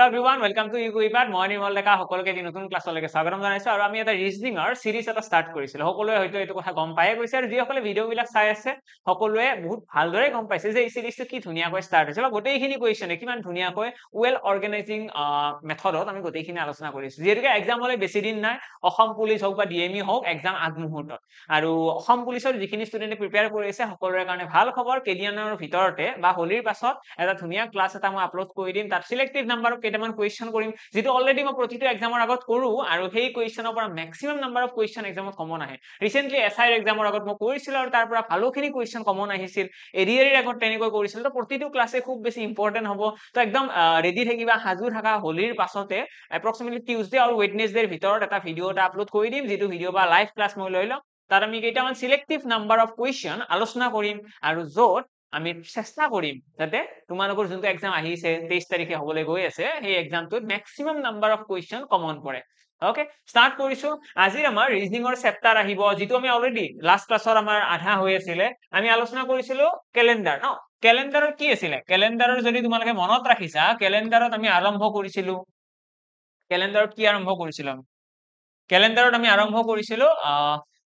everyone, welcome to UiPath. মই নিৰ্মল ডেকা সকলোকে এই নতুন ক্লাছলৈকে স্বাগতম জনাইছো আৰু আমি এটা ৰিজনিংৰ সিৰিজ এটা ষ্টাৰ্ট কৰিছিলো সকলোৱে হয়তো এইটো কথা গম পায়ে গৈছে আৰু যিসকলে ভিডিঅ'বিলাক চাই আছে সকলোৱে বহুত ভালদৰে গম পাইছে যে এই সিৰিজটো কি ধুনীয়াকৈ ষ্টাৰ্ট হৈছে বা গোটেইখিনি কুৱেশ্যনে কিমান ধুনীয়াকৈ ৱেল অৰ্গেনাইজিং মেথডত আমি গোটেইখিনি আলোচনা কৰিছো যিহেতুকে এক্সামলৈ বেছি দিন নাই অসম পুলিচ হওক বা ডিএমই হওক এক্সাম আগমুহূৰ্তত আৰু অসম পুলিচৰ যিখিনি ষ্টুডেণ্টে প্ৰিপেয়াৰ কৰি আছে সকলোৰে কাৰণে ভাল খবৰ কেইদিনমানৰ ভিতৰতে বা হোলিৰ পাছত এটা ধুনীয়া ক্লাছ এটা মই আপলোড কৰি দিম তাত সিলেক্টিভ নাম্বাৰ অফ কেইটামান কুৱেশ্যন কৰিম যেটো অলৰেডি মই প্ৰতিটো এক্সামৰ আগত কৰো আৰু সেই কুৱেশ্যনৰ পৰা ম্যাক্সিমাম নাম্বাৰ অফ কুৱেশ্যন এক্সামত কমন আহে ৰিসেন্টলি এসআইৰ এক্সামৰ আগত মই কৰিছিলো আৰু তাৰ পৰা ভালোখিনি কুৱেশ্যন কমন আহিছিল এৰিয়াৰৰ আগত তেনেকৈ কৰিছিল তো প্ৰতিটো ক্লাছে খুব বেছি ইম্পৰ্টেন্ট হ'ব তো একদম ৰেডি থাকিবা হাজু থাকা হোলিৰ পাছতে এপ্ৰক্সিমেটলি টিউজডে আৰু ওয়েডনেসডেৰ ভিতৰত এটা ভিডিও এটা আপলোড কৰি দিম যেটো ভিডিও বা লাইভ ক্লাছ মই লৈ লম তাত আমি কেইটামান সিলেক্টিভ নাম্বাৰ অফ কুৱেশ্যন আলোচনা কৰিম আৰু য'ত আমি চেষ্টা কৰিম যাতে তোমালোকৰ যোনটো এক্সাম আহিছে 23 তাৰিখে হ'বলৈ গৈ আছে সেই এক্সামটোত maximum number of question common পৰে ওকে স্টাৰ্ট কৰিছো আজি আমাৰ ৰিজনিংৰ চেপ্টাৰ আহিব যেটো আমি অলৰেডি লাষ্ট ক্লাছৰ আমাৰ আধা হৈ আছিল আমি আলোচনা কৰিছিলো ক্যালেন্ডাৰ ন ক্যালেন্ডাৰৰ কি আছিল ক্যালেন্ডাৰৰ যদি তোমালোকে মনত ৰাখিছা ক্যালেন্ডাৰত আমি আৰম্ভ কৰিছিলো ক্যালেন্ডাৰত কি আৰম্ভ কৰিছিলো ক্যালেন্ডাৰত আমি আৰম্ভ কৰিছিলো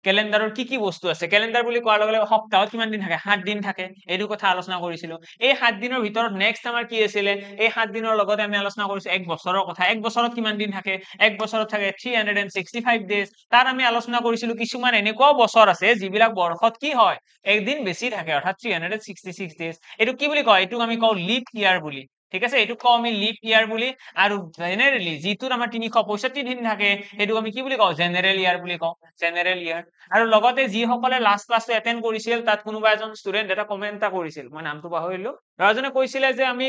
ক্যালেন্ডাৰৰ কি বস্তু আছে ক্যালেন্ডাৰ বুলি কোৱাৰ লগে লগে সপ্তাহত কিমান দিন থাকে 7 দিন থাকে এইটো কথা আলোচনা কৰিছিলো এই 7 দিনৰ ভিতৰত নেক্সট আমাৰ কি আছিল এই 7 দিনৰ লগতে আমি আলোচনা কৰিছো এক বছৰৰ কথা এক বছৰত কিমান দিন থাকে এক বছৰত থাকে 365 ডেজ তাৰ আমি আলোচনা কৰিছিলো কিছুমান এনেকুৱা বছৰ আছে যিবিলাক বৰ্ষত কি হয় একদিন বেছি থাকে অৰ্থাৎ 366 ডেজ এটো কি বুলি কয় এটো আমি কও লিপ ইয়াৰ বুলি ঠিক আছে এটো কও আমি লিপ ইয়াৰ বুলি আৰু জেনাৰেলি যিটোৰ আমাৰ 365 দিন থাকে এটো আমি কি বুলি কও জেনাৰেল ইয়াৰ বুলি কও জেনাৰেল ইয়াৰ আৰু লগতে যি সকলে লাষ্ট ক্লাছটো এটেন্ড কৰিছিল তাত কোনোবা এজন ষ্টুডেন্ট এটা কমেন্ট এটা কৰিছিল মই নামটো পাহৰিলো ৰাজনে কৈছিল যে আমি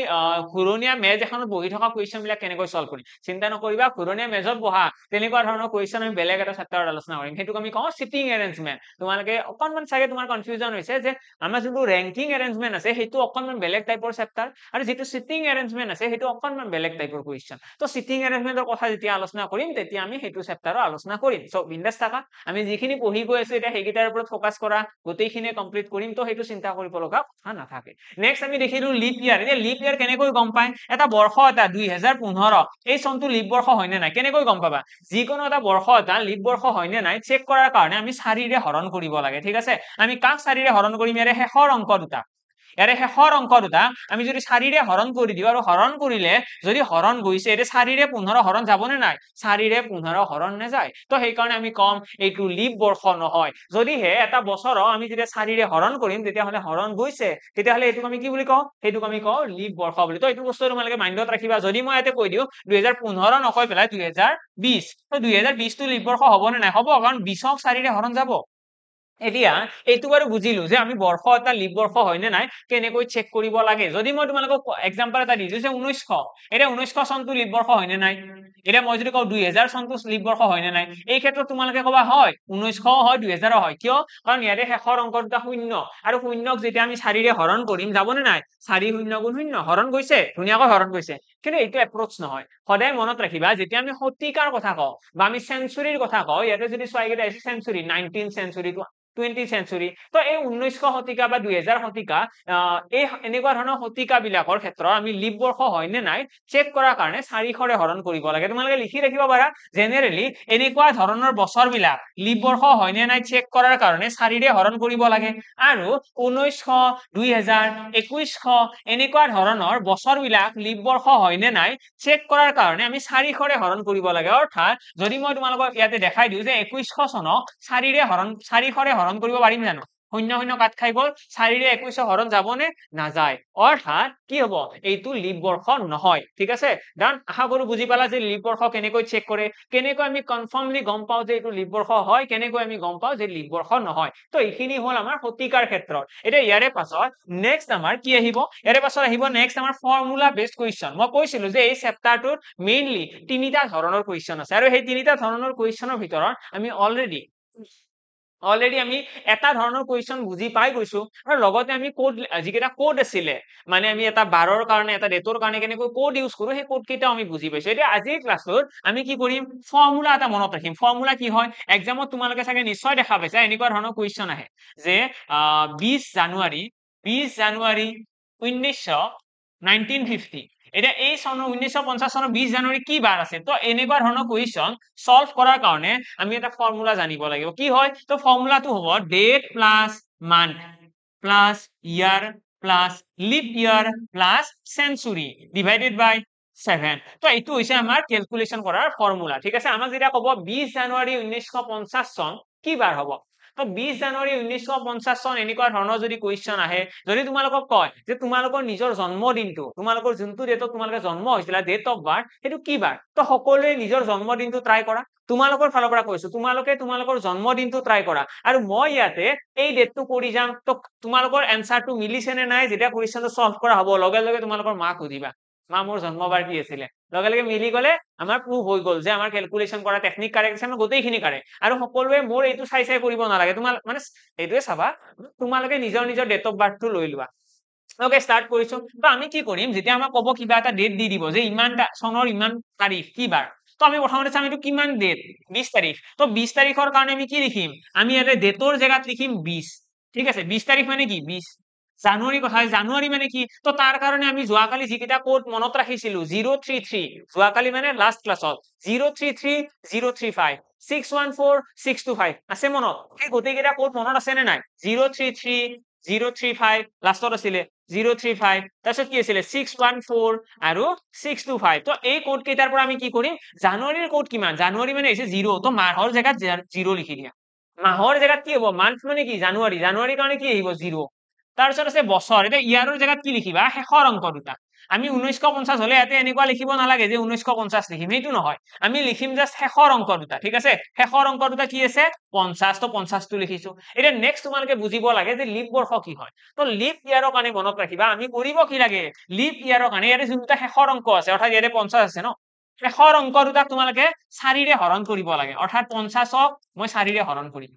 ঘুৰণীয়া মেজ এখনত বহি থকা কুৱেশ্যন বিলাক কেনেকৈ সলভ কৰিম চিন্তা নকৰিবা ঘুৰণীয়া মেজত বহা তেনেকুৱা ধৰণৰ কুৱেশ্যন আমি বেলেগ এটা চেপ্টাৰত আলোচনা কৰিম হেতুক আমি কও সিটিং এৰেঞ্জমেন্ট তোমালোকে অকনমান চাগে তোমাৰ কনফিউজন হৈছে যে আমাৰ যোনটো ৰেংকিং এৰেঞ্জমেন্ট আছে হেতু অকনমান বেলেগ টাইপৰ চেপ্টাৰ আৰু যেটো সিটিং এৰেঞ্জমেন্ট আছে হেতু অকনমান বেলেগ টাইপৰ কুৱেশ্যন তো সিটিং এৰেঞ্জমেন্টৰ কথা যেতিয়া আলোচনা কৰিম তেতিয়া আমি হেতু চেপ্টাৰৰ আলোচনা কৰিম সো বিন্দাস থাকা আমি যিখিনি পঢ়ি গৈ আছো এটা হেগিটাৰ ওপৰত ফোকাস কৰা গোটেইখিনি কমপ্লিট কৰিম তো হেতু চিন্তা কৰিব লগা কথা নাথাকে নেক্সট আমি দেখিলো লিপ ইয়াৰ এতিয়া লিপ ইয়াৰ কেনেকৈ গম পায় এটা বৰ্ষ এটা 2015 এই চনটো লিপ বৰ্ষ হয়নে নাই কেনেকৈ গম পাবা যিকোনো এটা বৰ্ষ এটা লিপ বৰ্ষ হয়নে নাই চেক কৰাৰ কাৰণে আমি 4 ৰে হৰণ কৰিব লাগে ঠিক আছে আমি কাক 4 ৰে হৰণ কৰিম ইয়াৰে শেষৰ অংক দুটা ইয়াৰে শেষৰ অংক দুটা আমি যদি 4 ৰে হৰণ কৰি দিও আৰু হৰণ কৰিলে যদি হৰণ গৈছে এতে 4 ৰে 15 হৰণ যাবনে নাই 4 ৰে 15 হৰণ নাযায় তো সেই কাৰণে আমি কম এইটো লিপ বৰ্ষ নহয় যদি হে এটা বছৰ আমি যেতিয়া 4 ৰে হৰণ কৰিম তেতিয়া হলে হৰণ গৈছে তেতিয়া হলে এটুক আমি কি বুলি কও হেতুক আমি কও লিপ বৰ্ষ বুলি তো এইটো বস্তু তোমালোকে মাইন্ডত ৰাখিবা যদি মই এতে কৈ দিও 2015 নকয় পেলাই 2020 তো 2020 টো লিপ বৰ্ষ হ'ব নে নাই হ'ব কাৰণ 20 ক 4 ৰে হৰণ যাব এতিয়া এইটো বাৰু বুজিলো যে আমি বৰ্ষ এটা লিপ বৰ্ষ হয়নে নাই কেনেকৈ চেক কৰিব লাগে যদি মই তোমালোকক एग्जांपल এটা দিছো যে 1900 এটা 1900 চনটো লিপ বৰ্ষ হয়নে নাই এটা মই যদি কও 2000 চনটো লিপ বৰ্ষ হয়নে নাই এই ক্ষেত্ৰত তোমালোকে কবা হয় 1900 হয় 2000 হয় কিয় কাৰণ ইয়াৰে শেষৰ অংকটা শূন্য আৰু শূন্যক যেতিয়া আমি 4 ৰে হৰণ কৰিম যাবনে নাই 4 শূন্য গুণ শূন্য হৰণ গৈছে ধুনীয়াকৈ হৰণ গৈছে কিন্তু এইটো এপ্ৰোচ নহয় সদায় মনত ৰাখিবা যেতিয়া আমি শতিকাৰ কথা কও বা আমি সেঞ্চুৰীৰ কথা কও ইয়াতে যদি সোৱাইগেটা আছে century 19th century 20th century তো এই 1900 শতিকা বা 2000 শতিকা এই এনেকুৱা ধৰণৰ শতিকা বিলাকৰ ক্ষেত্ৰত আমি লিপ বৰ্ষ হয়নে নাই চেক কৰাৰ কাৰণে 400 ৰে হৰণ কৰিব লাগে তোমালোকে লিখি ৰাখিব পাৰা জেনাৰেলি এনেকুৱা ধৰণৰ বছৰ বিলাক লিপ বৰ্ষ হয়নে নাই চেক কৰাৰ কাৰণে 4 ৰে হৰণ কৰিব লাগে আৰু 1900 2000 2100 এনেকুৱা ধৰণৰ বছৰ বিলাক লিপ বৰ্ষ হয়নে নাই চেক কৰাৰ কাৰণে আমি 400 ৰে হৰণ কৰিব লাগে অৰ্থাৎ যদি মই তোমালোকক ইয়াতে দেখাই দিও যে 2100 চনক 4 ৰে হৰণ 400 ৰে হৰণ কৰিব পাৰিম জানো শূন্য শূন্য কাট খাই গল 4 ৰে 2100 হৰণ যাবনে নাযায় অৰ্থাৎ কি হ'ব এইটো লিপ বৰ্ষ নহয় ঠিক আছে ডান আশা কৰো বুজি পালা যে লিপ বৰ্ষ কেনেকৈ চেক কৰে কেনেকৈ আমি কনফাৰ্মলি গম পাও যে এইটো লিপ বৰ্ষ হয় কেনেকৈ আমি গম পাও যে লিপ বৰ্ষ নহয় তো এইখিনি হল আমাৰ শতিকাৰ ক্ষেত্ৰত এটা ইয়াৰে পাছত নেক্সট আমাৰ কি আহিব ইয়াৰে পাছত আহিব নেক্সট আমাৰ ফৰ্মুলা বেসড কুৱেশ্যন মই কৈছিলো যে এই চেপ্টাৰটোৰ মেইনলি তিনিটা ধৰণৰ কুৱেশ্যন আছে আৰু এই তিনিটা ধৰণৰ কুৱেশ্যনৰ ভিতৰত আমি অলৰেডি আমি এটা ধৰণৰ কুৱেশ্যন বুজি পাই গৈছো আৰু লগতে আমি কোড যিকেটা কোড আছিলে মানে আমি এটা বাৰৰ কাৰণে এটা ডেটৰ কাৰণে কেনেকৈ কোড ইউজ কৰো সেই কোড কেইটা আমি বুজি পাইছো এতিয়া আজিৰ ক্লাছত আমি কি কৰিম ফৰ্মুলা এটা মনত ৰাখিম ফৰ্মুলা কি হয় এক্সামত তোমালোকে চাগে নিশ্চয় দেখা পাইছা এনেকুৱা ধৰণৰ কুৱেশ্যন আহে যে 20 জানুৱাৰী 1950 এতিয়া এই চনৰ 1950 চনৰ 20 জানুৱাৰী কি বাৰ আছে তো এনেকুৱা ধৰণৰ কুৱেশ্যন সলভ কৰাৰ কাৰণে আমি এটা ফৰ্মুলা জানিব লাগিব কি হয় তো ফৰ্মুলাটো হ'ব ডেট প্লাস মান্থ প্লাস ইয়াৰ প্লাস লিপ ইয়াৰ প্লাস সেঞ্চুৰী ডিভাইডেড বাই 7 তো এইটো হৈছে আমাৰ ক্যালকুলেশন কৰাৰ ফৰ্মুলা ঠিক আছে আমাক যেতিয়া ক'ব 20 জানুৱাৰী 1950 চন কি বাৰ হ'ব তো 20 জানুৱাৰী 1950 চন এনেকুৱা ধৰণৰ যদি কুৱেশ্যন আহে যদি তোমালোকক কয় যে তোমালোকৰ নিজৰ জন্মদিনটো তোমালোকৰ যোনটো ডেটত তোমালোকে জন্ম হৈছিল ডেট অফ বাৰ্থ সেইটো কি বাৰ তো সকলোৱে নিজৰ জন্মদিনটো ট্ৰাই কৰা তোমালোকৰ ফালৰ পৰা কৈছো তোমালোকে তোমালোকৰ জন্মদিনটো ট্ৰাই কৰা আৰু মই ইয়াতে এই ডেটটো কৰি যাম তো তোমালোকৰ এনসাৰটো মিলিছে নে নাই যেতিয়া কুৱেশ্যনটো সলভ কৰা হ'ব লগে লগে তোমালোকৰ মাক সুধিবা মা মোৰ জন্মবাৰ কি আছিল লগে লগে মিলি গলে আমাৰ প্ৰুফ হৈ গল যে আমাৰ ক্যালকুলেশন কৰা টেকনিক কাৰেক্ট আছে আমাৰ গোটেইখিনি কাৰেক্ট আৰু সকলোৱে মোৰ এইটো চাই চাই কৰিব নালাগে তোমাৰ মানে এইটোৱে চাবা তোমালোকে নিজৰ নিজৰ ডেট অফ বাৰ্থটো লৈ লোৱা ওকে স্টাৰ্ট কৰিছো তো আমি কি কৰিম যেতিয়া আমাক ক'ব কিবা এটা ডেট দি দিব যে ইমান চনৰ ইমান তাৰিখ কি বাৰ তো আমি প্ৰথমতে চাম এইটো কিমান ডেট 20 তাৰিখ তো 20 তাৰিখৰ কাৰণে আমি কি লিখিম আমি ইয়াতে ডেটৰ জায়গাত লিখিম 20 ঠিক আছে 20 তাৰিখ মানে কি 20 জানুৱাৰী কথা জানুৱাৰী মানে কি তো তাৰ কাৰণে আমি যোৱাকালি যিকেইটা কোড মনত ৰাখিছিলো 033 যোৱাকালি মানে লাষ্ট ক্লাছত 033 035 614 625 আছে মনত এই গোটেইকেইটা কোড মনত আছে নে নাই 033 035 লাষ্টত আছিলে 035 তাৰপিছত কি আছিলে 614 আৰু 625 তো এই কোড কেইটাৰ পৰা আমি কি কৰিম জানুৱাৰীৰ কোড কিমান জানুৱাৰী মানে হৈছে 0 তো মাহৰ জায়গাত 0 লিখি দিয়া মাহৰ জায়গাত কি হ'ব মান্থ মানে কি জানুৱাৰী জানুৱাৰীৰ কাৰণে কি আহিব 0 তাৰপিছত আছে বছৰ এটা ইয়াৰৰ জায়গাত কি লিখিবা শেষৰ অংক দুটা আমি 1950 হলে ইয়াতে এনেকুৱা লিখিব নালাগে যে 1950 লিখিম এইটো নহয় আমি লিখিম জাস্ট শেষৰ অংক দুটা ঠিক আছে শেষৰ অংক দুটা কি আছে 50 তো 50 টো লিখিছো এটা নেক্সট তোমালোকে বুজিব লাগে যে লিপ বৰ্ষ কি হয় তো লিপ ইয়াৰৰ কাৰণে মনত ৰাখিবা আমি কৰিব কি লাগে লিপ ইয়াৰৰ কাৰণে ইয়াতে যোনটা শেষৰ অংক আছে অৰ্থাৎ ইয়াতে 50 আছে ন শেষৰ অংক দুটা তোমালোকে 4 ৰে হৰণ কৰিব লাগে অৰ্থাৎ 50ক মই 4 ৰে হৰণ কৰিম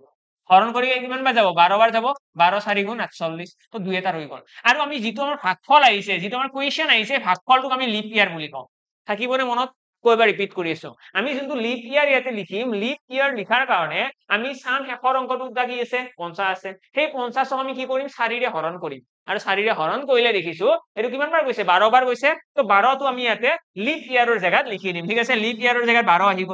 হৰণ কৰি কিমান বাৰ যাব 12 বাৰ যাব 12 4 গুণ 48 তো দুই এটা ৰৈ গল আৰু আমি যিটো আমাৰ ভাগফল আহিছে যিটো আমাৰ কুৱেশ্যন আহিছে ভাগফলটোক আমি লিপ ইয়াৰ বুলি কওঁ থাকিবনে মনত কয়বাৰ ৰিপিট কৰি আছো আমি যোনটো লিপ ইয়াৰ ইয়াতে লিখিম লিপ ইয়াৰ লিখাৰ কাৰণে আমি চাম শেষৰ অংকটো কি আছে 50 আছে সেই 50ক আমি কি কৰিম 4 ৰে হৰণ কৰিম আৰু 4 ৰে হৰণ কৰিলে দেখিছো এটো কিমান বাৰ গৈছে 12 বাৰ গৈছে তো 12 টো আমি ইয়াতে লিপ ইয়াৰৰ জায়গাত লিখি দিম ঠিক আছে লিপ ইয়াৰৰ জায়গাত 12 আহিব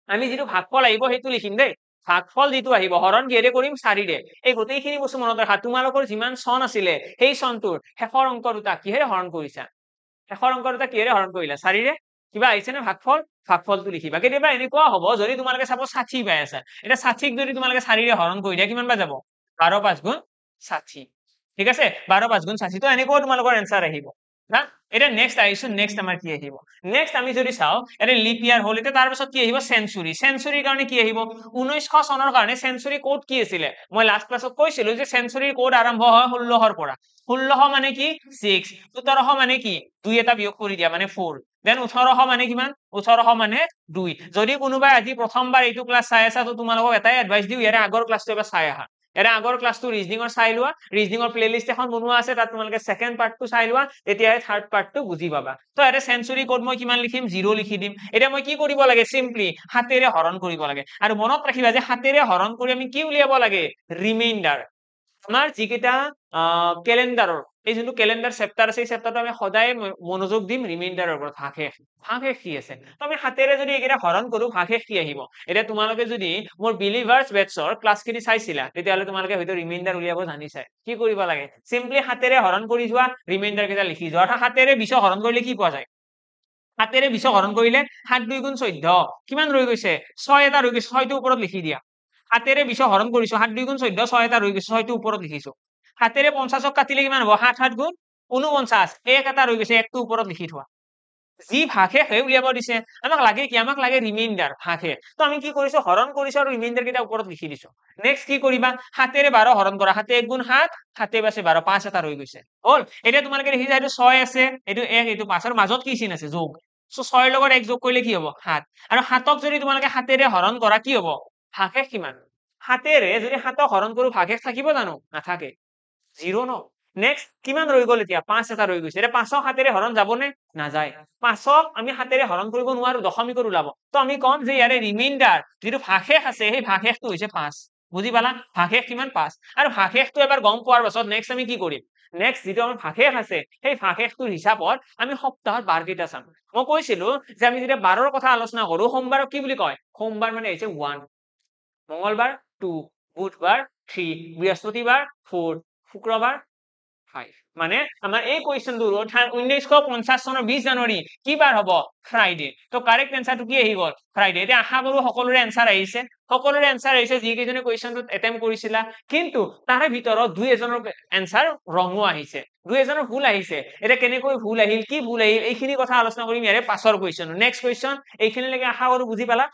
আমি যেটো ভাগফল আহিব হেতু লিখিম দেই ভাগফল যেটো আহিব হৰণ কিহেৰে কৰিম 4 ৰে এই গোটেইখিনি বস্তু মনত ৰাখা তোমালোকৰ যিমান চন আছিলে সেই চনটোৰ শেষৰ অংক দুটা কিহেৰে হৰণ কৰিছা শেষৰ অংক দুটা কিহেৰে হৰণ কৰিলা 4 ৰে কিবা আহিছে না ভাগফল ভাগফলটো লিখিবা কেতিয়াবা এনেকুৱা হ'ব যদি তোমালোকে চাব 60 পাই আছে এটা 60ক যদি তোমালোকে 4 ৰে হৰণ কৰি দিয়া কিমান বাৰ যাব 12 5 গুণ 60 ঠিক আছে 12 5 গুণ 60 তো এনেকুৱা তোমালোকৰ आंसर আহিব না এটা নেক্সট আইছো নেক্সট আমাৰ কি আহিব নেক্সট আমি যদি চাও এটা লিপ ইয়াৰ হল এটা তাৰ পিছত কি আহিব সেঞ্চুৰী সেঞ্চুৰীৰ কাৰণে কি আহিব 1900 চনৰ কাৰণে সেঞ্চুৰী কোড কি আছিল মই লাষ্ট ক্লাছত কৈছিলো যে সেঞ্চুৰীৰ কোড আৰম্ভ হয় 1600 ৰ পৰা 1600 মানে কি 6 1700 মানে কি দুই এটা বিয়োগ কৰি দিয়া মানে 4 দেন 1800 মানে কিমান 1800 মানে 2 যদি কোনোবাই আজি প্ৰথমবাৰ এইটো ক্লাস চাই আছে তো তোমালোকক এটাই এডভাইস দিও ইয়াৰে আগৰ ক্লাসটো এবাৰ চাই আহা এৰা আগৰ ক্লাসটো ৰিজনিংৰ চাই লোৱা ৰিজনিংৰ প্লেলিষ্ট এখন বনোৱা আছে তাত তোমালোকে সেকেন্ড পাৰ্টটো চাই লোৱা এতিয়া থাৰ্ড পাৰ্টটো বুজি পাবা তো এটা সেঞ্চুৰী কোড মই কিমান লিখিম 0 লিখি দিম এটা মই কি কৰিব লাগে সিম্পলি হাতেৰে হৰণ কৰিব লাগে আৰু মনত ৰাখিবা যে হাতেৰে হৰণ কৰি আমি কি উলিয়াব লাগে ৰিমাইন্ডাৰ আমাৰ যিকেইটা ক্যালেন্ডাৰৰ এই যোনটো ক্যালেন্ডাৰ চেপ্টাৰ আছে এই চেপ্টাৰটো আমি সদায় মনোযোগ দিম ৰিমাইন্ডাৰৰ ওপৰত ভাগশেষ কি আছে তো আমি হাতেৰে যদি এইকেইটা হৰণ কৰো ভাগশেষ কি আহিব এটা তোমালোকে যদি মোৰ বিলিভাৰ্স বেটছৰ ক্লাছখিনি চাইছিলা তেতিয়াহলে তোমালোকে হয়তো ৰিমাইন্ডাৰ উলিয়াব জানিছা কি কৰিব লাগে সিম্পলি হাতেৰে হৰণ কৰি যোৱা ৰিমাইন্ডাৰ কেইটা লিখি যোৱা অৰ্থাৎ হাতেৰে 20 হৰণ কৰিলে কি পোৱা যায় হাতেৰে 20 হৰণ কৰিলে 7 2 গুণ 14 কিমান ৰৈ গৈছে 6 এটা ৰৈ গৈছে 6 টো ওপৰত লিখি দিয়া হাতেৰে 20 হৰণ কৰিছো 7 2 গুণ 14 6 এটা ৰৈ গৈছে 6 টো ওপৰত লিখিছো হাতেৰে 50ক কাটিলে কিমান হ'ব 7 7 গুণ 49 এক এটা ৰৈ গৈছে একটো ওপৰত লিখি থোৱা যি ভাগশেষ হে উলিয়াব দিছে আমাক লাগে কি আমাক লাগে ৰিমাইন্ডাৰ ভাগশেষ তো আমি কি কৰিছো হৰণ কৰিছো আৰু ৰিমাইন্ডাৰ কেইটা ওপৰত লিখি দিছো নেক্সট কি কৰিবা হাতেৰে 12 হৰণ কৰা হাতে 1 গুণ 7 হাতে বাছে 12 5 এটা ৰৈ গৈছে হল এটা তোমালোকে দেখিছা এইটো 6 আছে এইটো 1 এইটো 5 আৰু মাজত কি চিন আছে যোগ সো 6 ৰ লগত 1 যোগ কৰিলে কি হ'ব 7 আৰু 7ক যদি তোমালোকে হাতেৰে হৰণ কৰা কি হ'ব ভাগশেষ কিমান হাতেৰে যদি 7ক হৰণ কৰো ভাগশেষ থাকিব জানো নাথাকে 0 ন নেক্সট কিমান ৰৈ গল এতিয়া 5 এটা ৰৈ গৈছে এটা 5ক হাতেৰে হৰণ যাবনে না যায় 5ক আমি হাতেৰে হৰণ কৰিব নোৱাৰো দশমিকৰ ওলাব তো আমি কম যে ইয়াৰে ৰিমাইন্ডাৰ যেটো ভাগশেষ আছে সেই ভাগশেষটো হৈছে 5 বুজি পালা ভাগশেষ কিমান 5 আৰু ভাগশেষটো এবাৰ গম পোৱাৰ পাছত নেক্সট আমি কি কৰিম নেক্সট যেটো আমাৰ ভাগশেষ আছে সেই ভাগশেষটোৰ হিচাপত আমি সপ্তাহত বাৰ কেইটা চাম মই কৈছিলো যে আমি যেতিয়া 12ৰ কথা আলোচনা কৰো সোমবাৰক কি বুলি কয় সোমবাৰ মানে হৈছে 1 মঙ্গলবাৰ 2 বুধবাৰ 3 বৃহস্পতিবাৰ 4 শুক্ৰবাৰ 5 মানে আমাৰ এই কোৱেশ্চনটো 1950 চনৰ 20 জানুৱাৰী কি বাৰ হ'ব ফ্ৰাইডে তো কাৰেক্ট এনসাৰটো কি আহি গল ফ্ৰাইডে এতিয়া আশা কৰো সকলোৰে এনসাৰ আহিছে সকলোৰে এনসাৰ আহিছে যি কেইজনে কোৱেশ্চনটো এটেম্প কৰিছিলা কিন্তু তাৰে ভিতৰত দুই এজনৰ এনসাৰ ৰঙো আহিছে দুই এজনৰ ভুল আহিছে এটা কেনেকৈ ভুল আহিল কি ভুল আহিল এইখিনি কথা আলোচনা কৰিম ইয়াৰে পাছৰ কোৱেশ্চন নেক্সট কোৱেশ্চন এইখিনিলৈকে আশা কৰো বুজি পালা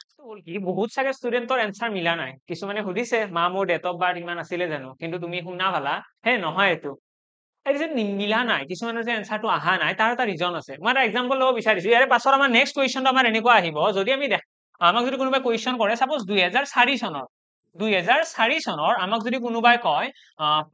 কি বহুত সাগে ষ্টুডেন্টৰ এনসাৰ মিলা নাই কিছুমানে সুধিছে মা মোৰ ডেট অফ বাৰ্থ ইমান আছিলে জানো কিন্তু তুমি শুনা ভালা হে নহয় এটো মিলা নাই কিছুমানৰ যে এনসাৰটো আহা নাই তাৰ এটা ৰিজন আছে মই এটা এক্সাম্পল ল'ব বিচাৰিছো ইয়াৰে পাছৰ আমাৰ নেক্সট কোৱেশ্চনটো আমাৰ এনেকুৱা আহিব যদি আমি আমাক যদি কোনোবাই কোৱেশ্চন কৰে সাপোজ 2004 চনৰ আমাক যদি কোনোবাই কয়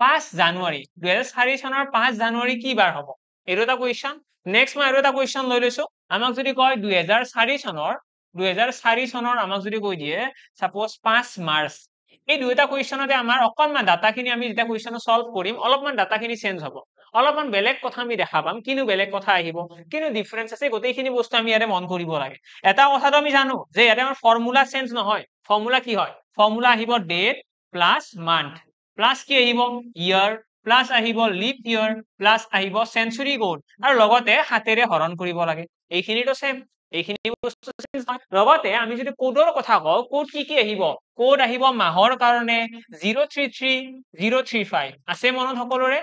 5 জানুৱাৰী 2004 চনৰ 5 জানুৱাৰী কি বাৰ হ'ব এটো এটা কোৱেশ্চন নেক্সট মই আৰু এটা কোৱেশ্চন লৈ লৈছো আমাক যদি কয় 2004 চনৰ আমাক যদি কৈ দিয়ে সাপোজ 5 মাৰ্চ এই দুইটা কোৱেশ্চনতে আমাৰ অকনমান ডাটাখিনি আমি যেটা কোৱেশ্চন সলভ কৰিম অলপমান ডাটাখিনি চেঞ্জ হ'ব অলপমান বেলেগ কথা আমি দেখা পাম কিনো বেলেগ কথা আহিব কিনো ডিফাৰেন্স আছে গোটেইখিনি বস্তু আমি ইয়াৰে মন কৰিব লাগে এটা কথাটো আমি জানো যে ইয়াতে আমাৰ ফৰ্মুলা চেঞ্জ নহয় ফৰ্মুলা কি হয় ফৰ্মুলা আহিব ডেট প্লাস মান্থ প্লাস কি আহিব ইয়াৰ প্লাস আহিব লিপ ইয়াৰ প্লাস আহিব সেঞ্চুৰী কোড আৰু লগতে হাতেৰে হৰণ কৰিব লাগে এইখিনিটো সেম এইখিনি বস্তু লগতে আমি যদি কোডৰ কথা কওঁ কোড কি আহিব কোড আহিব মাহৰ কাৰণে 033035 আছে মনত সকলোৰে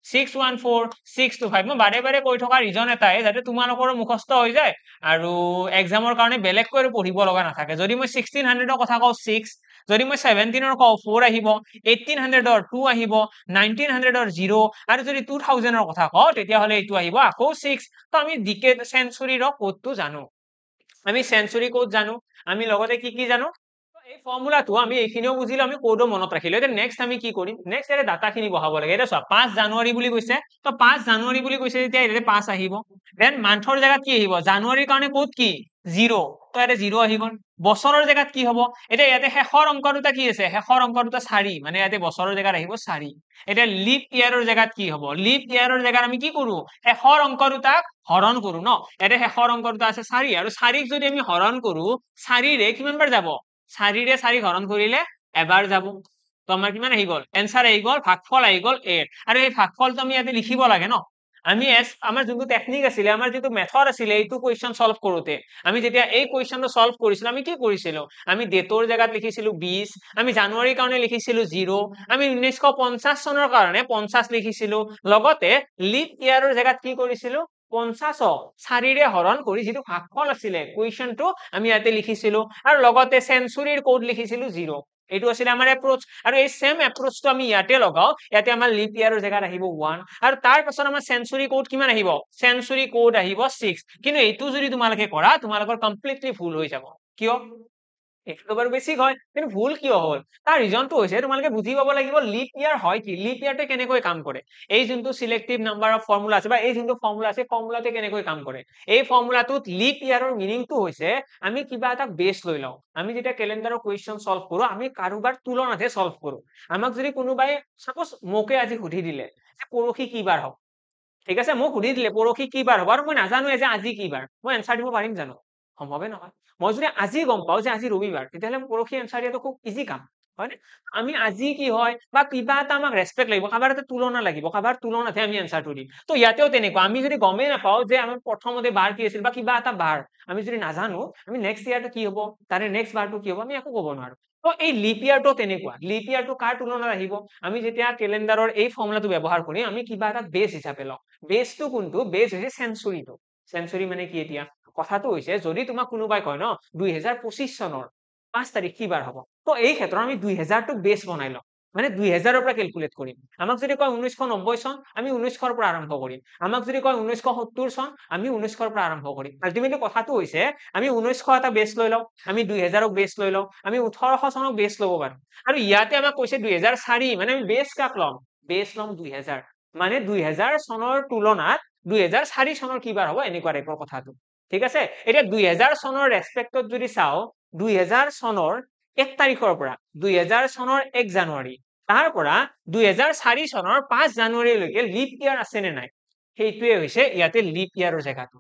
614625 মই বাৰে বাৰে কৈ থকা ৰিজন এটাই যাতে তোমালোকৰ মুখস্থ হৈ যায় আৰু এক্সামৰ কাৰণে বেলেগকৈ আৰু পঢ়িব লগা নাথাকে যদি মই 1600ৰ কথা কওঁ 6 যদি মই 17ৰ কওঁ 4 আহিব 1800ৰ 2 আহিব 1900ৰ 0 আৰু যদি 2000ৰ কথা কওঁ তেতিয়া হলে এইটো আহিব আকৌ 6 তো আমি ডিকেড সেঞ্চুৰীৰ কোডটো জানো আমি সেঞ্চুৰী কোড জানো আমি লগতে কি জানো এই ফৰ্মুলাটো আমি এইখিনিও বুজিলো আমি কোডো মনত ৰাখিলো এটা নেক্সট আমি কি কৰিম নেক্সট এৰে ডাটাখিনি বহাব লাগে এটা চোৱা 5 জানুৱাৰী বুলি কৈছে তো 5 জানুৱাৰী বুলি কৈছে তেতিয়া এৰে 5 আহিব দেন মান্থৰ জায়গাত কি আহিব জানুৱাৰীৰ কাৰণে কোড কি 0 তো এৰে 0 আহি গল বছৰৰ জায়গাত কি হ'ব এটা ইয়াতে শেষৰ অংক দুটা কি আছে শেষৰ অংক দুটা 4 মানে ইয়াতে বছৰৰ জায়গাত আহিব 4 এটা লিপ ইয়াৰৰ জায়গাত কি হ'ব লিপ ইয়াৰৰ জায়গাত আমি কি কৰো শেষৰ অংক দুটাক হৰণ কৰো ন ইয়াতে শেষৰ অংক দুটা আছে 4 আৰু 4ক যদি আমি হৰণ কৰো 4 ৰে কিমান বাৰ যাব 4 ৰে 4 হৰণ কৰিলে এবাৰ যাব তো আমাৰ কিমান আহি গল এনসাৰ আহি গল ভাগফল আহি গল 8 আৰু এই ভাগফলটো আমি ইয়াতে লিখিব লাগে ন আমি আমাৰ যোনটো টেকনিক আছিল আমাৰ যেটো মেথড আছিল এইটো কোৱেশ্চন সলভ কৰোতে আমি যেতিয়া এই কোৱেশ্চনটো সলভ কৰিছিল আমি কি কৰিছিলো আমি ডেটৰ জায়গাত লিখিছিলো 20 আমি জানুৱাৰীৰ কাৰণে লিখিছিলো 0 আমি 1950 চনৰ কাৰণে 50 লিখিছিলো লগতে লিপ ইয়াৰৰ জায়গাত কি কৰিছিলো 50 4ৰে হৰণ কৰি যেটো ভাগফল আছিল কোৱেশ্চনটো আমি ইয়াতে লিখিছিলো আৰু লগতে সেঞ্চুৰীৰ কোড লিখিছিলো 0 এইটো আছিল আমাৰ এপ্ৰোচ আৰু এই সেম এপ্ৰোচটো আমি ইয়াতে লগাও ইয়াতে আমাৰ লিপ ইয়াৰৰ জায়গাত আহিব 1 আৰু তাৰ পাছত আমাৰ সেঞ্চুৰী কোড কিমান আহিব সেঞ্চুৰী কোড আহিব 6 কিন্তু এইটো যদি তোমালোকে কৰা তোমালোকৰ কমপ্লিটলি ভুল হৈ যাব কিয় এইটো বাৰু বেছিক হয় কিন্তু ভুল কিয় হল তাৰ ৰিজনটো হৈছে তোমালোকে বুজি পাব লাগিব লিপ ইয়াৰ হয় কি লিপ ইয়াৰতে কেনেকৈ কাম কৰে এই যোনটো সিলেক্টিভ নাম্বাৰ অফ ফৰ্মুলা আছে বা এই যোনটো ফৰ্মুলা আছে ফৰ্মুলাতে কেনেকৈ কাম কৰে এই ফৰ্মুলাটোত লিপ ইয়াৰৰ মিনিংটো হৈছে আমি কিবা এটা বেস লৈ লওঁ আমি যেতিয়া ক্যালেন্ডাৰৰ কোৱেশ্চন সলভ কৰো আমি কাৰোবাৰ তুলনাতে সলভ কৰো আমাক যদি কোনোবাই সাপোজ মোকে আজি সুধি দিলে যে পৰহি কি বাৰ হ'ব ঠিক আছে মোক সুধি দিলে পৰহি কি বাৰ হ'ব আৰু মই নাজানো যে আজি কি বাৰ মই এনসাৰ দিব পাৰিম জানো সম্ভৱে নহয় মই যদি আজি গম পাও যে আজি ৰবিবাৰ তেতিয়াহলে পৰহি এনসাৰ দিয়াটো খুব ইজি কাম হয়নে আমি আজি কি হয় বা কিবা এটা আমাক ৰেসপেক্ট লাগিব কাবাৰ এটা তুলনা লাগিব কাবাৰ তুলনাতে আমি এনসাৰটো দিম তো ইয়াতেও তেনেকুৱা আমি যদি গমে নাপাও যে আমাৰ প্ৰথমতে বাৰ কি আছিল বা কিবা এটা বাৰ আমি যদি নাজানো আমি নেক্সট ইয়াৰটো কি হ'ব তাৰে নেক্সট বাৰটো কি হ'ব আমি একো ক'ব নোৱাৰো তো এই লিপ ইয়াৰটো তেনেকুৱা লিপ ইয়াৰটো কাৰ তুলনাত আহিব আমি যেতিয়া ক্যালেন্ডাৰৰ এই ফৰ্মুলাটো ব্যৱহাৰ কৰিম আমি কিবা এটা বেস হিচাপে লওঁ বেসটো কোনটো বেস হৈছে সেঞ্চুৰীটো সেঞ্চুৰী মানে কি এতিয়া কথাটো হৈছে যদি তোমাক কোনোবাই কয় ন 2025 চনৰ 5 তাৰিখ কি বাৰ হ'ব তো এই ক্ষেত্ৰত আমি 2000 টো বেস বনাই লওঁ মানে 2000 ৰ পৰা ক্যালকুলেট কৰিম আমাক যদি কয় 1990 চন আমি 1900 ৰ পৰা আৰম্ভ কৰিম আমাক যদি কয় 1970 চন আমি 1900 ৰ পৰা আৰম্ভ কৰিম আলটিমেটলি কথাটো হৈছে আমি 1900 এটা বেস লৈ লওঁ আমি 2000 ক বেস লৈ লওঁ আমি 1800 চনক বেস ল'ব পাৰো আৰু ইয়াতে আমাক কৈছে 2004 মানে আমি বেস কাক লম বেস লম 2000 মানে 2000 চনৰ তুলনাত 2004 চনৰ কি বাৰ হ'ব এনেকুৱা টাইপৰ কথাটো ঠিক আছে এতিয়া 2000 চনৰ ৰেসপেক্টত যদি চাও 2000 চনৰ 1 তাৰিখৰ পৰা 2000 চনৰ 1 জানুৱাৰী তাৰ পৰা 2004 চনৰ 5 জানুৱাৰীলৈকে লিপ ইয়াৰ আছে নে নাই সেইটোৱে হৈছে ইয়াতে লিপ ইয়াৰৰ জেগাটো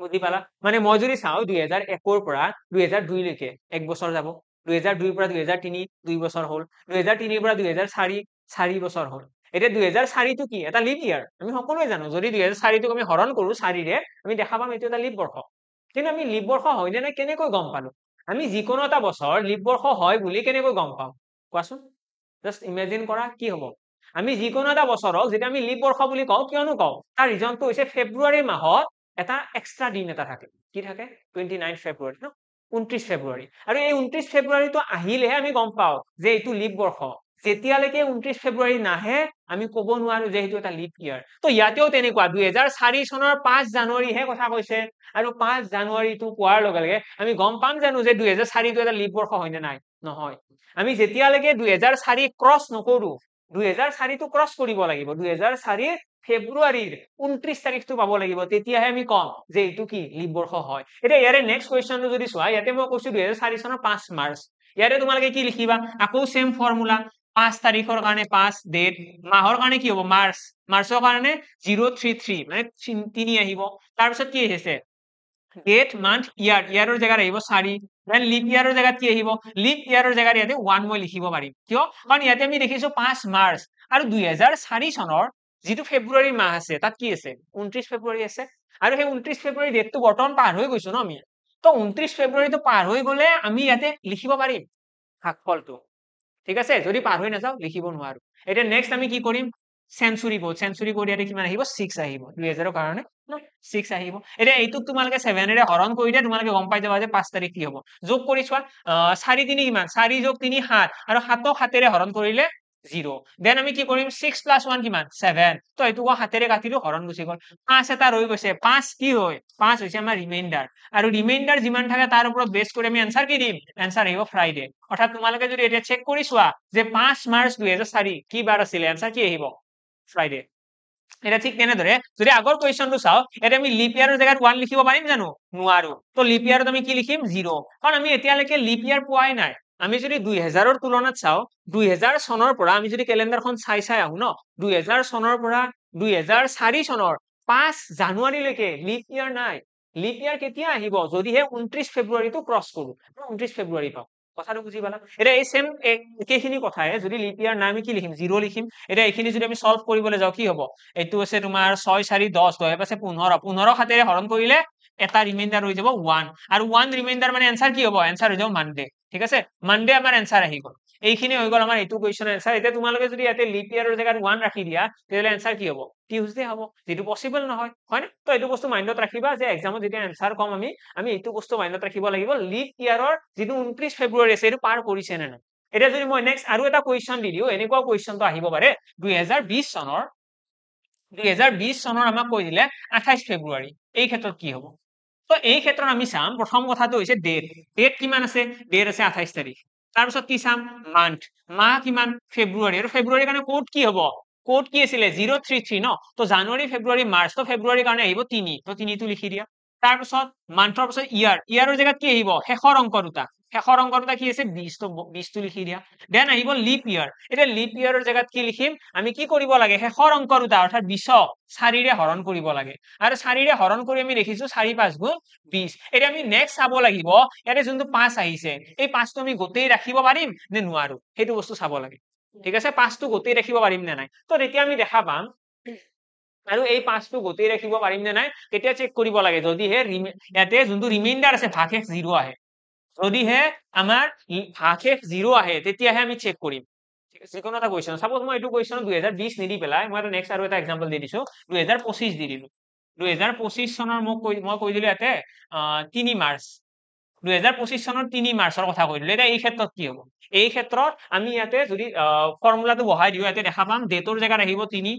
বুজি পালা মানে মই যদি চাও 2001 পৰা 2002 লৈকে এক বছৰ যাব 2002 পৰা 2003 2 বছৰ হল 2003 পৰা 2004 4 বছৰ হল এতিয়া 2004 টো কি এটা লিপ ইয়াৰ আমি সকলোৱে জানো যদি 2004 টোক আমি হৰণ কৰো 4 ৰে আমি দেখা পাম এটো এটা লিপ বৰ্ষ কিন্তু আমি লিপ বৰ্ষ হয় নে কেনেকৈ গম পালো আমি যিকোনো এটা বছৰ লিপ বৰ্ষ হয় বুলি কেনেকৈ গম পাম কোৱাচোন জাস্ট ইমাজিন কৰা কি হ'ব আমি যিকোনো এটা বছৰক যেতিয়া আমি লিপ বৰ্ষ বুলি কওঁ কিয়নো কওঁ তাৰ ৰিজনটো হৈছে ফেব্ৰুৱাৰী মাহত এটা এক্সট্ৰা দিন এটা থাকে কি থাকে 29 ফেব্ৰুৱাৰী ন 29 ফেব্ৰুৱাৰী আৰু এই 29 ফেব্ৰুৱাৰীটো আহিলেহে আমি গম পাওঁ যে এইটো লিপ বৰ্ষ যেতিয়ালৈকে 29 ফেব্ৰুৱাৰী নাহে আমি ক'ব নোৱাৰো যে এইটো এটা লিপ ইয়াৰ তো ইয়াতেও তেনেকুৱা 2004 চনৰ 5 জানুৱাৰীহে কথা কৈছে আৰু 5 জানুৱাৰীটো পোৱাৰ লগে লগে আমি গম পাম জানো যে 2004 টো এটা লিপ বৰ্ষ হয় নে নাই নহয় আমি যেতিয়ালৈকে 2004 ক্ৰছ নকৰো 2004 টো ক্ৰছ কৰিব লাগিব 2004 ফেব্ৰুৱাৰীৰ 29 তাৰিখটো পাব লাগিব তেতিয়াহে আমি কম যে এইটো কি লিপ বৰ্ষ হয় এটা ইয়াৰে নেক্সট কোৱেশ্চনটো যদি চোৱা ইয়াতে মই কৈছো 2004 চনৰ 5 মাৰ্চ ইয়াৰে তোমালোকে কি লিখিবা আকৌ সেম ফৰ্মুলা 5 তাৰিখৰ কাৰণে 5 ডেট মাহৰ কাৰণে কি হ'ব মাৰ্চ মাৰ্চৰ কাৰণে 033 মানে 3 আহিব তাৰ পিছত কি আহিছে ডেট মান্থ ইয়াৰ ইয়াৰৰ জায়গাত আহিব 4 দেন লিপ ইয়াৰৰ জায়গাত কি আহিব লিপ ইয়াৰৰ জায়গাত ইয়াতে 1 মই লিখিব পাৰিম কিয় কাৰণ ইয়াতে আমি দেখিছো 5 মাৰ্চ আৰু 2004 চনৰ যেটো ফেব্ৰুৱাৰী মাহ আছে তাত কি আছে 29 ফেব্ৰুৱাৰী আছে আৰু সেই 29 ফেব্ৰুৱাৰী ডেটটো বৰ্তমান পাৰ হৈ গৈছো ন আমি তো 29 ফেব্ৰুৱাৰীটো পাৰ হৈ গলে আমি ইয়াতে লিখিব পাৰিম ভাগফলটো ঠিক আছে যদি পাৰ হৈ নাযাও লিখিব নোৱাৰো এতিয়া নেক্সট আমি কি কৰিম সেঞ্চুৰী কৰি ইয়াতে কিমান আহিব 6 আহিব 2000 ৰ কাৰণে 6 আহিব এতিয়া এইটোক তোমালোকে 7 ৰে হৰণ কৰি দিয়া তোমালোকে গম পাই যাবা যে 5 তাৰিখ কি হ'ব যোগ কৰি চোৱা 4 3 কিমান 4 যোগ 3 7 আৰু 7ক 7 ৰে হৰণ কৰিলে 0 দেন আমি কি কৰিম 6 + 1 কিমান 7 তো এইটো 7 ৰে কাটিলো হৰণ গুচি গল 5 এটা ৰৈ গৈছে 5 কি হয় 5 হৈছে আমাৰ ৰিমাইন্ডাৰ আৰু ৰিমাইন্ডাৰ যিমান থাকে তাৰ ওপৰত বেস কৰি আমি আনসাৰ কি দিম আনসাৰ আহিব ফ্ৰাইডে অৰ্থাৎ তোমালোকে যদি এটা চেক কৰি চোৱা যে 5 মাৰ্চ 2004 কি বাৰ আছিল আনসাৰ কি আহিব ফ্ৰাইডে এটা ঠিক তেনেদৰে যদি আগৰ কোৱেশ্চনটো চাও এটা আমি লিপ ইয়াৰৰ জায়গাত 1 লিখিব পাৰিম জানো নোৱাৰো তো লিপ ইয়াৰত আমি কি লিখিম 0 কাৰণ আমি এতিয়ালৈকে লিপ ইয়াৰ পোৱাই নাই আমি যদি 2000 ৰ তুলনাত চাও 2000 চনৰ পৰা আমি যদি ক্যালেন্ডাৰখন চাই আহো ন 2000 চনৰ পৰা 2004 চনৰ 5 জানুৱাৰীলৈকে লিপ ইয়াৰ নাই লিপ ইয়াৰ কেতিয়া আহিব যদিহে 29 ফেব্ৰুৱাৰীটো ক্ৰছ কৰো 29 ফেব্ৰুৱাৰী পাও কথাটো বুজি পালা এটা এই সেম একেখিনি কথাই যদি লিপ ইয়াৰ নাই আমি কি লিখিম 0 লিখিম এটা এইখিনি যদি আমি সলভ কৰিবলৈ যাও কি হ'ব এইটো আছে তোমাৰ 6 4 10 10 পাছে 15 15 হাতেৰে হৰণ কৰিলে এটা ৰিমাইন্ডাৰ হৈ যাব 1 আৰু 1 ৰিমাইন্ডাৰ মানে আনসাৰ কি হ'ব আনসাৰ হৈ যাব মানডে ঠিক আছে মানডে আমাৰ আনসাৰ আহি গল এইখিনি হৈ গল আমাৰ এইটো কোৱেশ্চন আনসাৰ এতিয়া তোমালোকে যদি ইয়াতে লিপ ইয়াৰৰ জায়গাত 1 ৰাখি দিয়া তেতিয়ালে আনসাৰ কি হ'ব টিউজডে হ'ব যেটো পসিবল নহয় হয় না তো এইটো বস্তু মাইন্ডত ৰাখিবা যে এক্সামত যেতিয়া আনসাৰ কম আমি এইটো বস্তু মাইন্ডত ৰাখিব লাগিব লিপ ইয়াৰৰ যেটো 29 ফেব্ৰুৱাৰী আছে এটো পাৰ কৰিছে নে নাই এটা যদি মই নেক্সট আৰু এটা কোৱেশ্চন দি দিও এনেকুৱা কোৱেশ্চনটো আহিব পাৰে 2020 চনৰ আমাক কৈ দিলে 28 ফেব্ৰুৱাৰী এই ক্ষেত্ৰত কি হ'ব তো এই ক্ষেত্ৰত আমি চাম প্ৰথম কথাটো হৈছে ডেট কিমান আছে ডেট আছে 28 তাৰিখ তাৰ পিছত কি চাম মান্থ মাহ কিমান ফেব্ৰুৱাৰী আৰু ফেব্ৰুৱাৰীৰ কাৰণে কোড কি হ'ব কোড কি আছিল 033 ন তো জানুৱাৰী ফেব্ৰুৱাৰী মাৰ্চ তো ফেব্ৰুৱাৰীৰ কাৰণে আহিব 3 তো 3 টো লিখি দিয়া তাৰ পিছত মান্থৰ পিছত ইয়াৰৰ জায়গাত কি আহিব শেষৰ অংক দুটা কি আছে 20 টো লিখি দিয়া দেন আহিব লিপ ইয়াৰ এটা লিপ ইয়াৰৰ জায়গাত কি লিখিম আমি কি কৰিব লাগে শেষৰ অংক দুটা অৰ্থাৎ 20 4 ৰে হৰণ কৰিব লাগে আৰু 4 ৰে হৰণ কৰি আমি দেখিছো 4 5 গুণ 20 এটা আমি নেক্সট চাব লাগিব ইয়াতে যোনটো 5 আহিছে এই 5 টো আমি গোটেই ৰাখিব পাৰিম নে নোৱাৰো সেইটো বস্তু চাব লাগে ঠিক আছে 5 টো গোটেই ৰাখিব পাৰিম নে নাই তো তেতিয়া আমি দেখা পাম আৰু এই 5 টো গোটেই ৰাখিব পাৰিম নে নাই কেতিয়া চেক কৰিব লাগে যদিহে ইয়াতে যোনটো ৰিমাইন্ডাৰ আছে ভাগশেষ 0 আহে যদিহে আমাৰ ভাগশেষ 0 আহে তেতিয়াহে আমি চেক কৰিম ঠিক আছে যিকোনো এটা কোৱেশ্চন সাপোজ মই এইটো কোৱেশ্চন 2020 নিদি পেলাই মই এটা নেক্সট আৰু এটা এক্সাম্পল দি দিছো 2025 দি দিলো 2025 চনৰ মই কৈ দিলো ইয়াতে 3 মাৰ্চ 2025 চনৰ 3 মাৰ্চৰ কথা কৈ দিলো এটা এই ক্ষেত্ৰত কি হ'ব এই ক্ষেত্ৰত আমি ইয়াতে যদি ফৰ্মুলাটো বহাই দিও ইয়াতে দেখা পাম ডেটৰ জায়গাত আহিব 3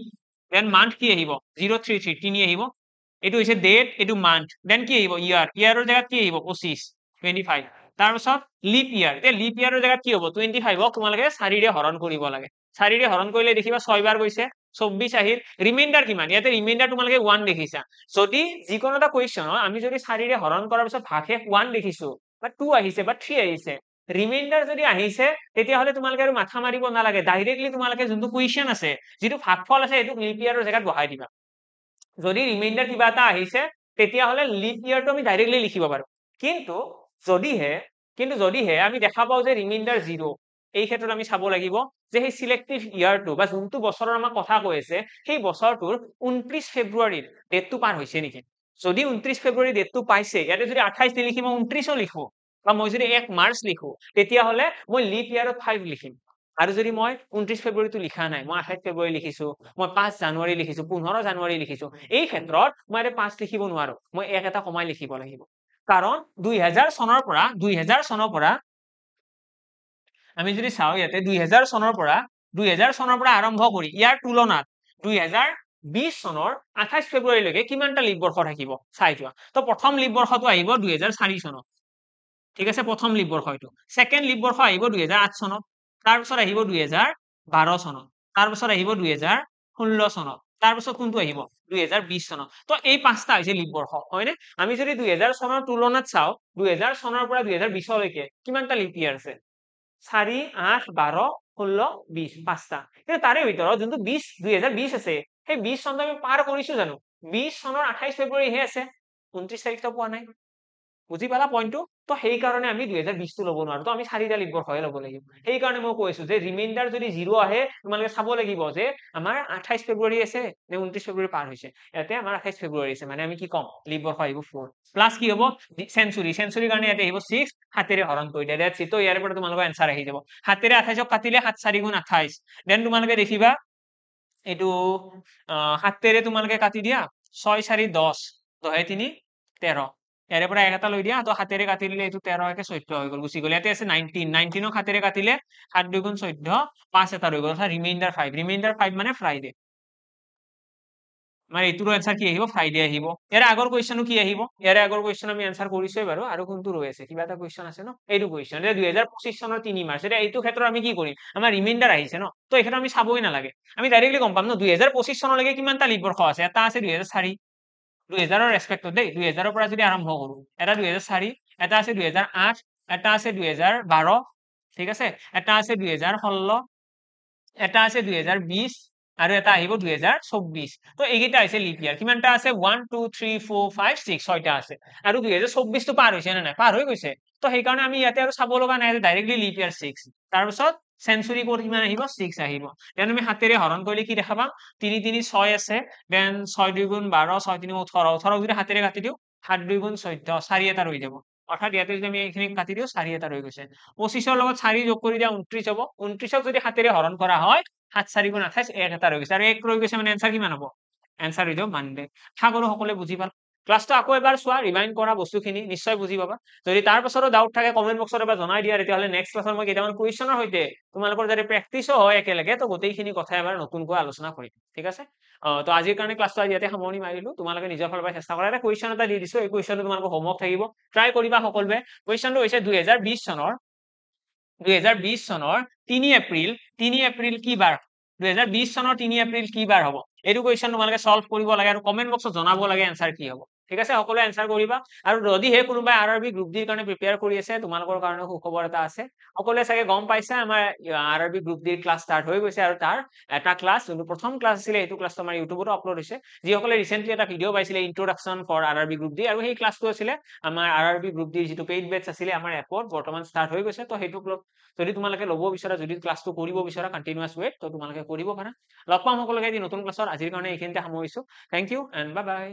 দেন মান্থ কি আহিব 033 3 আহিব এটো হৈছে ডেট এটো মান্থ দেন কি আহিব ইয়াৰৰ জায়গাত কি আহিব 25 25 তাৰ পিছত লিপ ইয়াৰ তে লিপ ইয়াৰৰ জায়গাত কি হ'ব 25 ক তোমালোকে 4 ৰে হৰণ কৰিব লাগে 4 ৰে হৰণ কৰিলে দেখিবা 6 বাৰ গৈছে 24 আহিল ৰিমাইন্ডাৰ কিমান ইয়াতে ৰিমাইন্ডাৰ তোমালোকে 1 দেখিছা যদি যিকোনো এটা কোৱেশ্চন আমি যদি 4 ৰে হৰণ কৰাৰ পিছত ভাগশেষ 1 দেখিছো বা 2 আহিছে বা 3 আহিছে ৰিমাইণ্ডাৰ যদি আহিছে তেতিয়াহ'লে তোমালোকে আৰু মাথা মাৰিব নালাগে, ডাইৰেক্টলি তোমালোকে যোনটো কুৱেশ্যন আছে, যিটো ভাগফল আছে সেইটো লিপ ইয়াৰৰ জেগাত বহাই দিবা। যদি ৰিমাইণ্ডাৰ কিবা এটা আহিছে তেতিয়াহ'লে লিপ ইয়াৰটো আমি ডাইৰেক্টলি লিখিব পাৰো। কিন্তু যদিহে আমি দেখা পাওঁ যে ৰিমাইণ্ডাৰ 0, এই ক্ষেত্ৰত আমি চাব লাগিব যে সেই সিলেক্টিভ ইয়াৰটো বা যোনটো বছৰৰ আমাক কথা কৈ আছে সেই বছৰটোৰ 29 ফেব্ৰুৱাৰীৰ ডেটটো পাৰ হৈছে নেকি। যদি 29 ফেব্ৰুৱাৰী ডেটটো পাইছে, ইয়াতে যদি 28 নিলিখি মই 29ও লিখো, বা মই যদি 1 মাৰ্চ লিখো, তেতিয়াহ'লে মই লিপ ইয়াৰত 5 লিখিম। আৰু যদি মই 29 ফেব্ৰুৱাৰীটো লিখা নাই, মই 28 ফেব্ৰুৱাৰী লিখিছো, মই 5 জানুৱাৰী লিখিছো, 15 জানুৱাৰী লিখিছো, এই ক্ষেত্ৰত মই ইয়াতে 5 লিখিব নোৱাৰো, মই 1 এটা কমাই লিখিব লাগিব। কাৰণ 2000 চনৰ পৰা আমি যদি চাওঁ ইয়াতে 2000 চনৰ পৰা আৰম্ভ কৰি ইয়াৰ তুলনাত 2020 চনৰ 28 ফেব্ৰুৱাৰীলৈকে কিমানটা লিপ বৰ্ষ থাকিব চাই যোৱা। তো প্ৰথম লিপ বৰ্ষটো আহিব 2004 চনত, ঠিক আছে, প্ৰথম লিপ বৰ্ষ এইটো। সেকেন্ড লিপ বৰ্ষ আহিব 2008 চনত, তাৰপিছত আহিব 2012 চনত, তাৰপিছত আহিব 2016 চনত, তাৰপিছত কোনটো আহিব 2020 চনত। তো এই 5টা হৈছে লিপ বৰ্ষ, হয়নে? আমি যদি 2000 চনৰ তুলনাত চাওঁ, 2000 চনৰ পৰা 2020 লৈকে কিমানটা লিপ ইয়াৰ আছে? 4, 8, 12, 16, 20, 5টা। কিন্তু তাৰে ভিতৰত যোনটো 2020 আছে, সেই 20 চনটো আমি পাৰ কৰিছো জানো? 20 চনৰ 28 ফেব্ৰুৱাৰীহে আছে, 29 তাৰিখটো পোৱা নাই। বুজি পালা পইণ্টটো? তো সেইকাৰণে আমি 2020টো ল'ব নোৱাৰো, তো আমি 4টা লিপ বৰ্ষহে ল'ব লাগিব। সেইকাৰণে মই কৈছো যে ৰিমাইণ্ডাৰ যদি 0 আহে তোমালোকে চাব লাগিব যে আমাৰ 28 ফেব্ৰুৱাৰী আছে নে 29 ফেব্ৰুৱাৰী পাৰ হৈছে। ইয়াতে আমাৰ 28 ফেব্ৰুৱাৰী আছে, মানে আমি কি ক'ম? লিপ বৰ্ষ আহিব 4 প্লাস কি হ'ব? চেঞ্চুৰীৰ কাৰণে ইয়াতে আহিব 6, 7ৰে হৰণ কৰি দিয়া, দ্যাটছ ইট। তো ইয়াৰ পৰা তোমালোকৰ এনসাৰ আহি যাব। 7ৰে 28ক কাটিলে 7 4 গুণ 28, দেন তোমালোকে দেখিবা এইটো 7ৰে তোমালোকে কাটি দিয়া 6 4 10, 10 3 13, ইয়াৰে পৰা 1 এটা লৈ দিয়া, তো 7ৰে কাটি দিলে এইটো 13 একে 14 হৈ গ'ল, গুচি গ'ল। ইয়াতে আছে 19, 19ক 7ৰে কাটিলে 7 2 গুণ 14, 5 এটা ৰৈ গ'ল, অৰ্থাৎ ৰিমাইণ্ডাৰ 5 মানে ফ্ৰাইডে। মানে এইটোৰ এনসাৰ কি আহিব? ফ্ৰাইডে আহিব। ইয়াৰে আগৰ কুৱেশ্যনো কি আহিব? ইয়াৰে আগৰ কুৱেশ্যন আমি এনসাৰ কৰিছোই বাৰু, আৰু কোনটো ৰৈ আছে? কিবা এটা কুৱেশ্যন আছে ন, এইটো কুৱেশ্যন। এতিয়া 2025 চনৰ 3 মাৰ্চ, এতিয়া এইটো ক্ষেত্ৰত আমি কি কৰিম? আমাৰ ৰিমাইণ্ডাৰ আহিছে ন, তো এই ক্ষেত্ৰত আমি চাবই নালাগে, আমি ডাইৰেক্টলি গম পাম ন 2025 চনলৈকে কিমানটা লিপ বৰ্ষ আছে। এটা আছে 2004, 2000ৰ ৰেসপেক্টত দেই, 2000ৰ পৰা যদি আৰম্ভ কৰো, এটা 2004, এটা আছে 2008, এটা আছে 2012, ঠিক আছে, এটা আছে 2016, এটা আছে 2020, আৰু এটা আহিব 2024। তো এইকেইটা হৈছে লিপ ইয়াৰ। কিমানটা আছে? 1 2 3 4 5 6, 6টা আছে। আৰু 2024টো পাৰ হৈছে নে নাই? পাৰ হৈ গৈছে। তো সেইকাৰণে আমি ইয়াতে আৰু চাব লগা নাই, ডাইৰেক্টলি লিপ ইয়াৰ 6। তাৰপিছত চেঞ্চুৰী কোড কিমান আহিব? 6 আহিব। দেন আমি 7ৰে হৰণ কৰিলে কি দেখা পাম? 3 3 6 আছে, দেন 6 2 গুণ 12, 6 3 18, 18 যদি 7ৰে কাটি দিওঁ 7 2 গুণ 14, 4 এটা ৰৈ যাব। অৰ্থাৎ ইয়াতে যদি আমি এইখিনি কাটি দিওঁ 4 এটা ৰৈ গৈছে। 25ৰ লগত 4 যোগ কৰি দিয়া 29 হ'ব। 29ক যদি 7ৰে হৰণ কৰা হয় 7 4 গুণ 28, 1 এটা ৰৈ গৈছে, আৰু 1 ৰৈ গৈছে, মানে এনসাৰ কিমান হ'ব? এনসাৰ হৈ যাব মানডে। আশা কৰো সকলোৱে বুজি পাল। ক্লাছটো আকৌ এবাৰ চোৱা, ৰিমাইণ্ড কৰা বস্তুখিনি, নিশ্চয় বুজি পাবা। যদি তাৰ পাছতো ডাউট থাকে কমেন্ট বক্সত এবাৰ জনাই দিয়া, তেতিয়াহ'লে নেক্সট ক্লাছত মই কেইটামান কুৱেশ্যনৰ সৈতে তোমালোকৰ যাতে প্ৰেক্টিছো হয় একেলগে, তো গোটেইখিনি কথা এবাৰ নতুনকৈ আলোচনা কৰিম, ঠিক আছে? তো আজিৰ কাৰণে ক্লাছটো ইয়াতে সামৰণি মাৰিলো। তোমালোকে নিজৰ ফালৰ পৰা চেষ্টা কৰা। এটা কুৱেশ্যন এটা দি দিছো, এই কুৱেশ্যনটো তোমালোকৰ হোমৱৰ্ক থাকিব, ট্ৰাই কৰিবা সকলোৱে। কুৱেশ্যনটো হৈছে 2020 চনৰ 3 এপ্ৰিল কি বাৰ? 2020 চনৰ 3 এপ্ৰিল কি বাৰ হ'ব? এইটো কুৱেশ্যন তোমালোকে সলভ কৰিব লাগে, আৰু কমেন্ট বক্সত জনাব লাগে এনসাৰ কি হ'ব, ঠিক আছে? সকলোৱে এনসাৰ কৰিবা। আৰু যদিহে কোনোবাই RRB গ্ৰুপ ডিৰ কাৰণে প্ৰিপেয়াৰ কৰি আছে, তোমালোকৰ কাৰণে সুখবৰ এটা আছে। সকলোৱে চাগে গম পাইছে আমাৰ RRB গ্ৰুপ ডিৰ ক্লাছ ষ্টাৰ্ট হৈ গৈছে, আৰু তাৰ এটা ক্লাছ, যোনটো প্ৰথম ক্লাছ আছিলে, এইটো ক্লাছটো আমাৰ ইউটিউবতো আপলোড হৈছে। যিসকলে ৰিসেন্টলি এটা ভিডিঅ' পাইছিলে introduction for RRB group D, আৰু সেই ক্লাছটো আছিলে আমাৰ RRB গ্ৰুপ ডিৰ যিটো পেইড বেটছ আছিলে আমাৰ এপত বৰ্তমান ষ্টাৰ্ট হৈ গৈছে। তো সেইটো যদি তোমালোকে ল'ব বিচাৰা, যদি ক্লাছটো কৰিব বিচাৰা কন্টিনিউয়াছ ৱেত, তো তোমালোকে কৰিব পাৰা। লগ পাম সকলোকে এদিন নতুন ক্লাছত। আজিৰ কাৰণে এইখিনিতে সামৰিছো। Thank you and bye by.